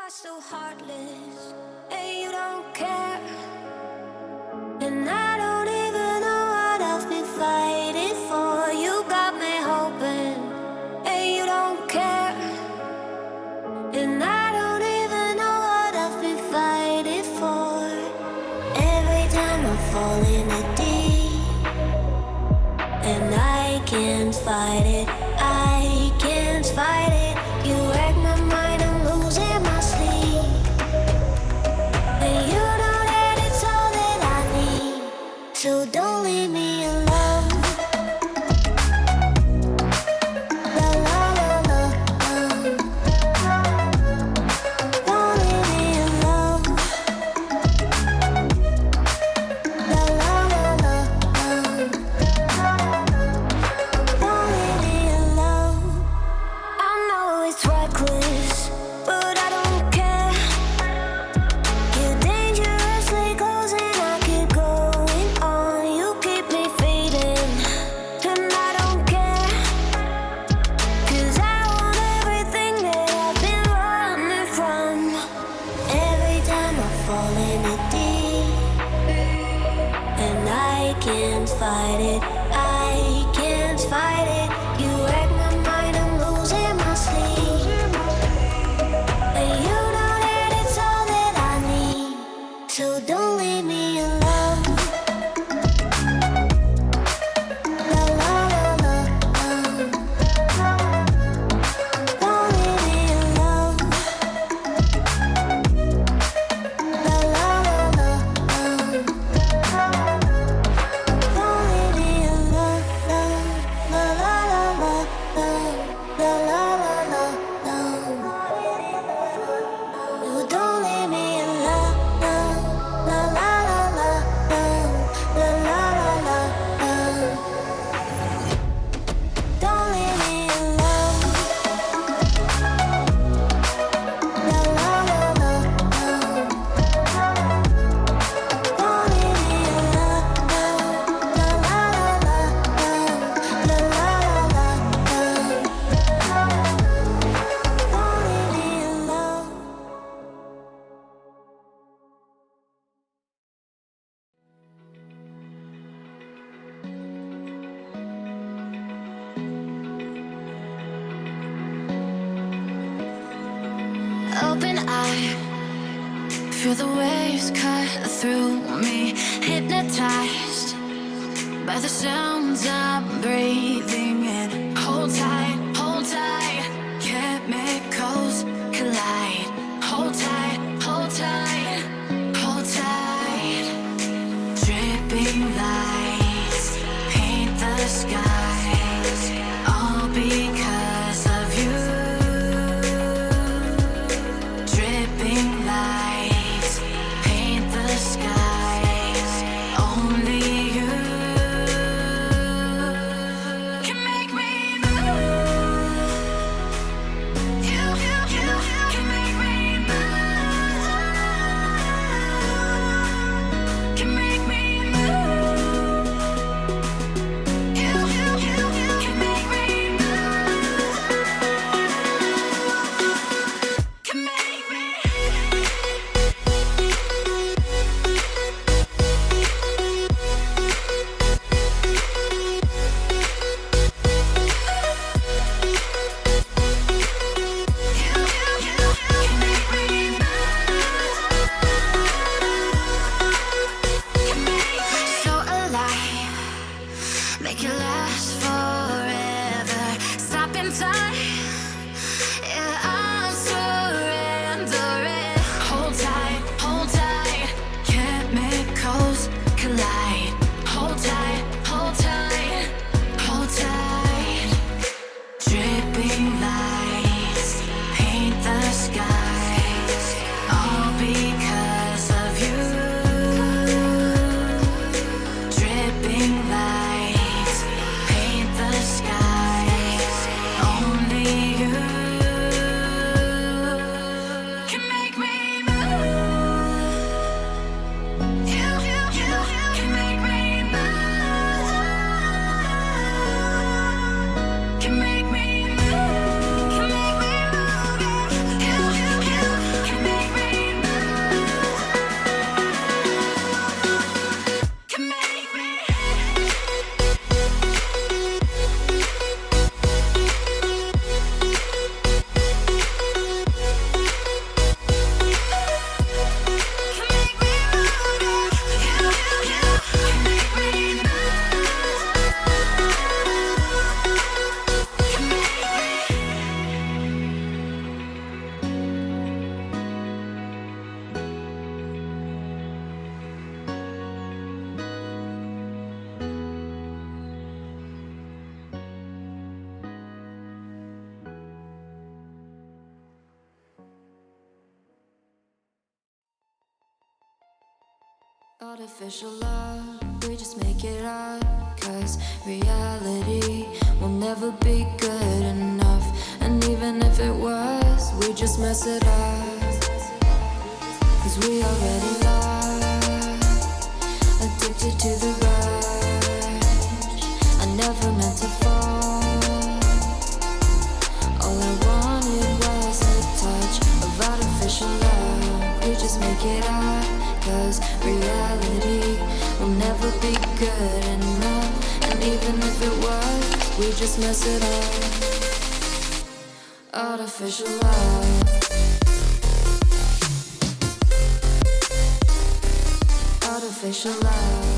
are so heartless, and you don't care. And I don't even know what I've been fighting for. You got me hoping, and you don't care. And I don't even know what I've been fighting for. Every time I fall in the deep, and I can't fight it, I can't fight it. You wreck my mind, I'm losing my sleep. And you know that it's all that I need, so don't leave me alone. La la la la, don't leave me alone. La la la la, don't leave me alone. I know it's reckless, but I don't care. You're dangerously close and I keep going on. You keep me fading, and I don't care. 'Cause I want everything that I've been running from. Every time I fall in it deep, and I can't fight it, I can't fight it. You wreck my mind, I'm losing my sleep. And you know that it's all that I need, so don't leave me alone. La la la la, don't leave me alone. La la la la, don't leave me alone. La la la la, la la la la, you don't leave me alone. La la la la, la la la la, don't leave me alone. La la la la, don't leave me alone. La la la la, la la la la, don't leave me alone. Open eye, feel the waves cut through me. Hypnotized by the sounds I'm breathing in. Hold tight, hold tight. Chemicals collide. Hold tight, hold tight, hold tight. Dripping lights paint the skies, all because of you. Dripping lights paint the skies, only you can make me move. Artificial love, we just make it up. 'Cause reality will never be good enough. And even if it was, we just mess it up. 'Cause we already lost, addicted to the rush. I never meant to fall. All I wanted was a touch of artificial love. We just make it up. 'Cause reality will never be good enough. And even if it was, we just mess it up. Artificial love. Artificial love.